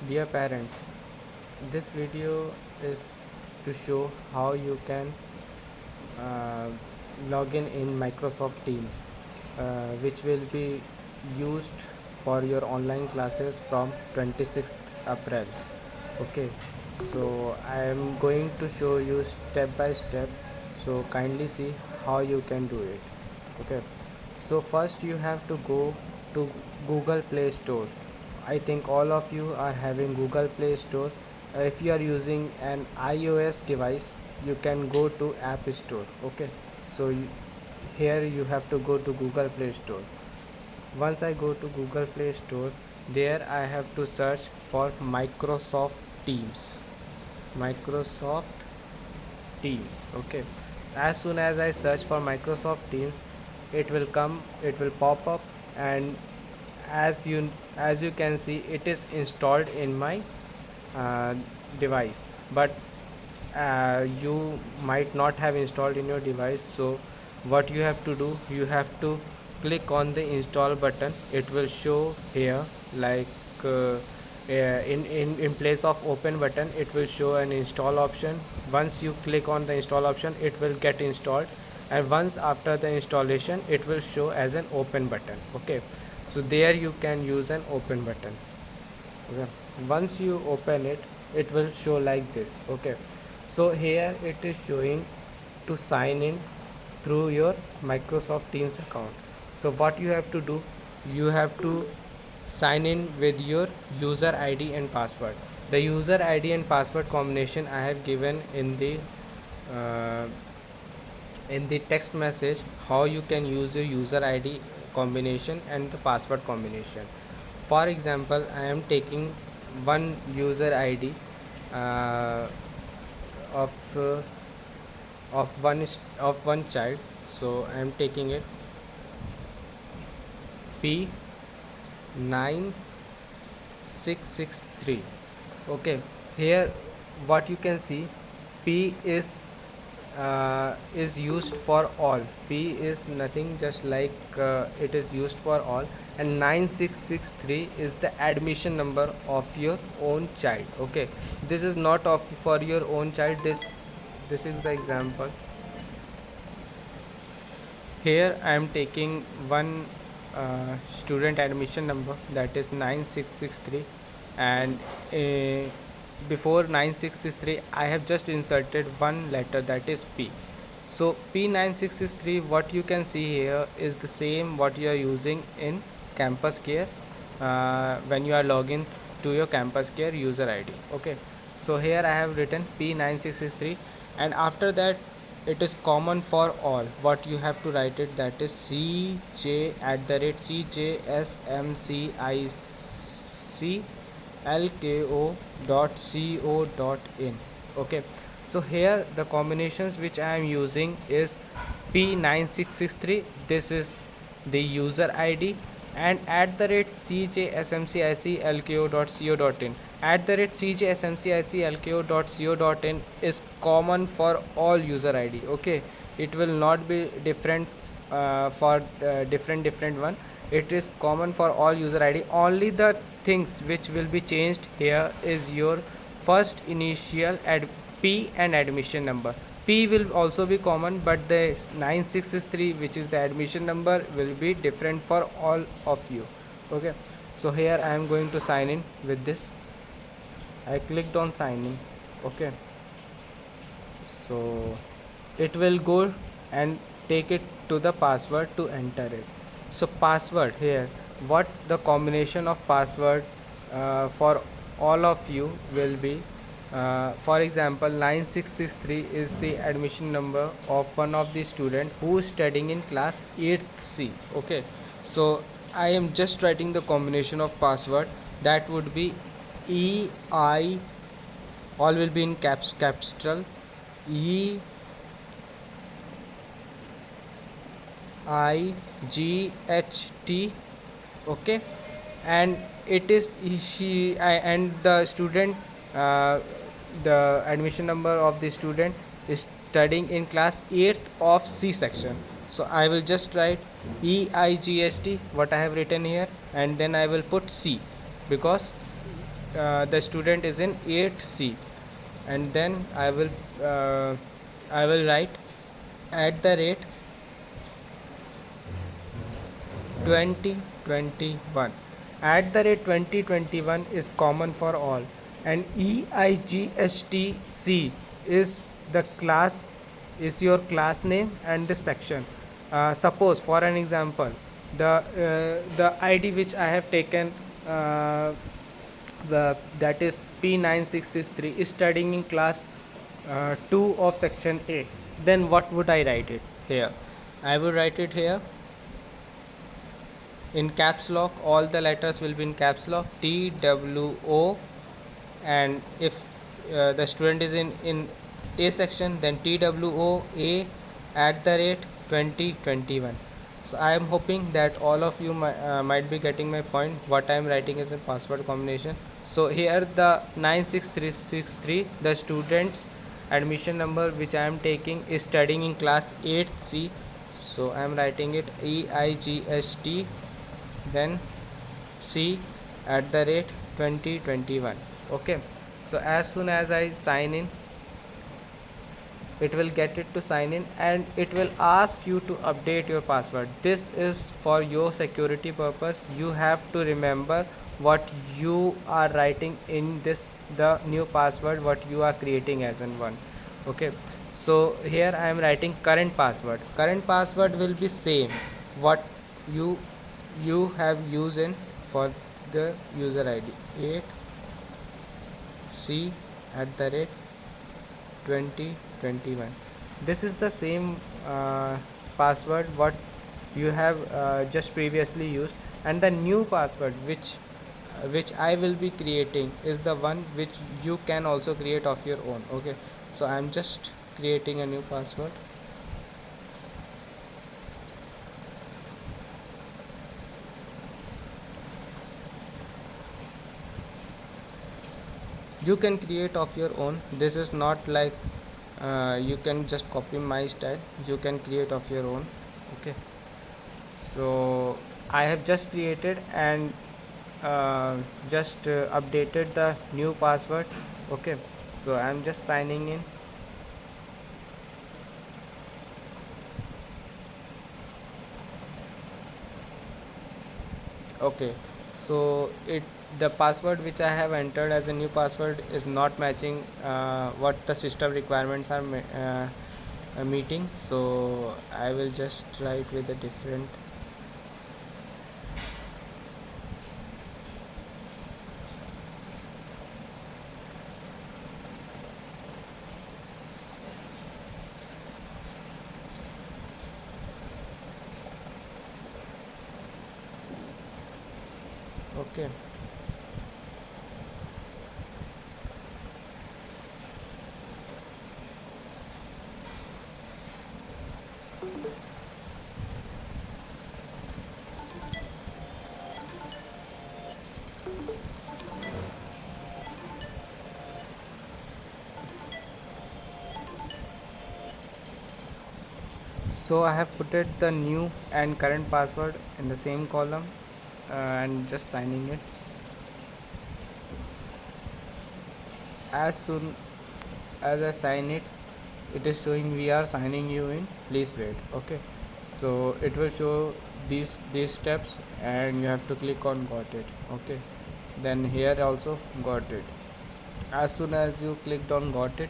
Dear parents, this video is to show how you can uh, log in Microsoft Teams, which will be used for your online classes from 26th April. Okay, so I am going to show you step by step. So kindly see how you can do it. Okay, so first you have to go to Google Play Store. I think all of you are having Google Play Store. If you are using an iOS device, you can go to App Store. Okay, so here you have to go to Google Play Store. Once I go to Google Play Store, there I have to search for Microsoft Teams. Microsoft Teams. Okay, as soon as I search for Microsoft Teams, it will pop up, and as you can see, it is installed in my uh, device, but you might not have installed in your device. So what you have to do, you have to click on the install button. It will show here like in place of open button, it will show an install option. Once you click on the install option, it will get installed, and once after the installation, it will show as an open button. Okay, so there you can use an open button. Okay, once you open it, it will show like this. Okay, so here it is showing to sign in through your Microsoft Teams account. So what you have to do, you have to sign in with your user ID and password. The user ID and password combination I have given uh, in the text message, how you can use your user ID combination and the password combination. For example, I am taking one user ID uh, of of one child. So I am taking it P9663. Okay, here what you can see, P is used for all. P is nothing, just like it is used for all, and 9663 is the admission number of your own child. Okay, this is not of for your own child. This is the example. Here I am taking one student admission number, that is 9663, and before 9663 I have just inserted one letter, that is P. So P9663, what you can see here is the same what you are using in Campus Care when you are logging to your Campus Care user ID. Okay, so here I have written P9663, and after that it is common for all. What you have to write it, that is CJ at the rate CJSMCICLKO.co.in. Okay, so here the combinations which I am using is P9663, this is the user ID, and at the rate CJSMCICLKO.co.in. At the rate CJSMCICLKO.co.in is common for all user ID. Okay, it will not be different for different one. It is common for all user ID. Only the things which will be changed here is your first initial P and admission number. P will also be common, but the 9663, which is the admission number, will be different for all of you. Okay, so here I am going to sign in with this. I clicked on sign in. Okay, so it will go and take it to the password to enter it. So password here, what the combination of password for all of you will be, for example 9663 is the admission number of one of the student who is studying in class 8th C. Okay, so I am just writing the combination of password, that would be EI, all will be in capital, EIGHT. Okay, and it is and the student, uh, the admission number of the student is studying in class 8th of C section. So I will just write EIGHT, what I have written here, and then I will put C, because the student is in 8C, and then I will write at the rate 2021. At the rate 2021 is common for all, and EIGSTC is the class, is your class name and the section. Suppose for an example, the ID which I have taken, that is P9663, is studying in class 2 of section A. Then what would I write it here? I would write it here in caps lock. All the letters will be in caps lock, TWO, and if the student is in A section, then TWOA at the rate 2021. So I am hoping that all of you might be getting my point. What I am writing is a password combination. So here the 96363, the student's admission number which I am taking is studying in class 8C. So I am writing it EIGST, then C at the rate 2021. Okay, so as soon as I sign in, it will get it to sign in, and it will ask you to update your password. This is for your security purpose. You have to remember what you are writing in this, the new password what you are creating as in one. Okay, so here I am writing current password. Current password will be same what you have used in for the user ID, 8C at the rate 2021. This is the same password what you have just previously used, and the new password which I will be creating is the one which you can also create of your own. Okay, so I am just creating a new password. You can create of your own. This is not like you can just copy my style. You can create of your own. Okay, so I have just created and just updated the new password. Okay, so I am just signing in. Okay, so the password which I have entered as a new password is not matching what the system requirements are meeting. So I will just try it with a different. Okay, so I have put it the new and current password in the same column, and just signing it. As soon as I sign it, it is showing we are signing you in, please wait. Okay, so it will show these steps, and you have to click on got it. Okay, then here also got it. As soon as you clicked on got it,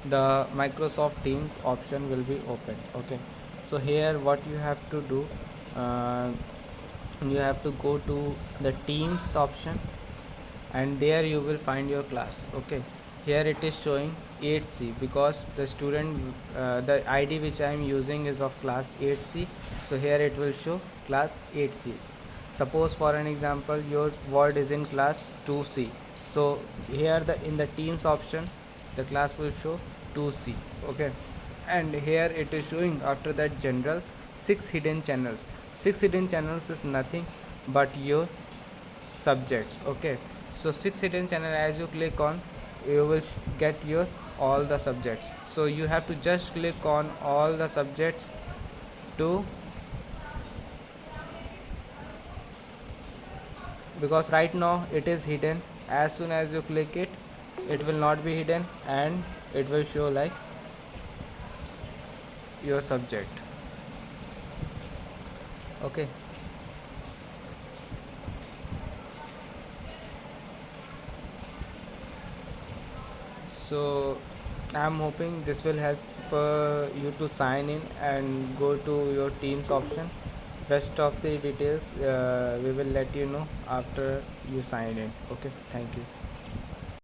the Microsoft Teams option will be open. Okay, so here what you have to do, uh, you have to go to the Teams option, and there you will find your class. Okay, here it is showing 8C because the student, the ID which I am using is of class 8C. So here it will show class 8C. Suppose for an example your word is in class 2C, so here in the Teams option the class will show 2C. Okay, and here it is showing after that general 6 hidden channels. 6 hidden channels is nothing but your subjects. Okay, so 6 hidden channel, as you click on, you will get your all the subjects. So you have to just click on all the subjects to, because right now it is hidden, As soon as you click it, it will not be hidden and it will show like your subject. Okay. So I'm hoping this will help you to sign in and go to your teams option. Rest of the details we will let you know after you sign in. Okay, thank you.